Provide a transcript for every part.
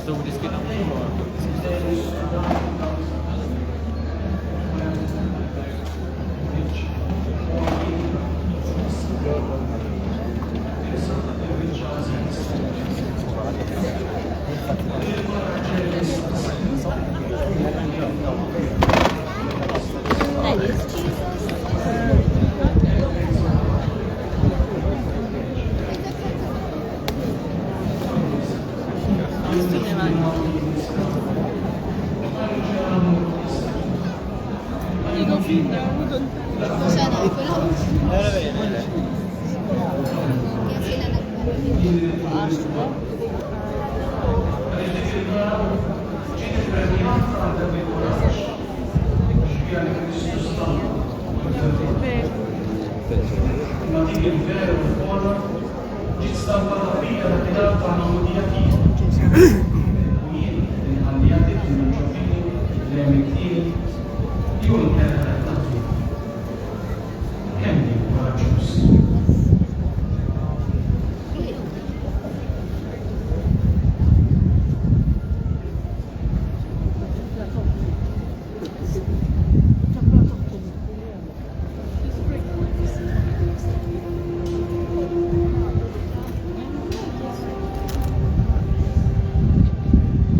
Znowu disky tam. That is Jesus. Sana ako lang. Kaya sila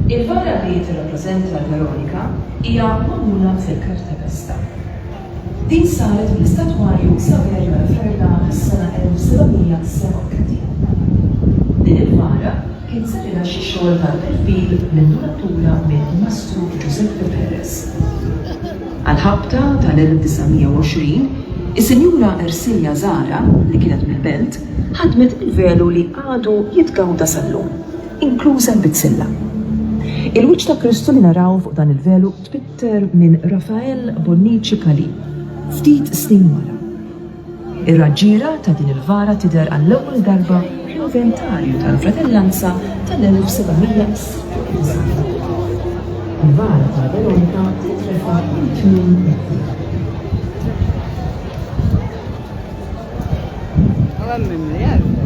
Il-vara li tirrappreżenta l-Veronika hija magħmula fil-Karta Pesta. Din saret mill-istatwarju Saverio Ferda fis-sena 1737. Din il-vara kien sarilha xi xogħol tal-perfil minn minn Mastru Giuseppe Perez. Għal-ħabta tal-1920, is-Sinjura Ersilja Zara li kienet mill-Belt ħadmet il-velu li għadu jitgawda sal-lum, inkluża l-bitzilla. Il-wiċċ ta' Kristu li naraw fuq dan il-velu tbitter minn Rafael Bonnici Calì, ftit snin wara. Ir-raġġiera ta' din il-vara tidher għall-ewwel darba fl-inventarju tal-Fratellanza tal-1796. Il-vara ta' Veronika titrefa' it-tmiem metri. Għamma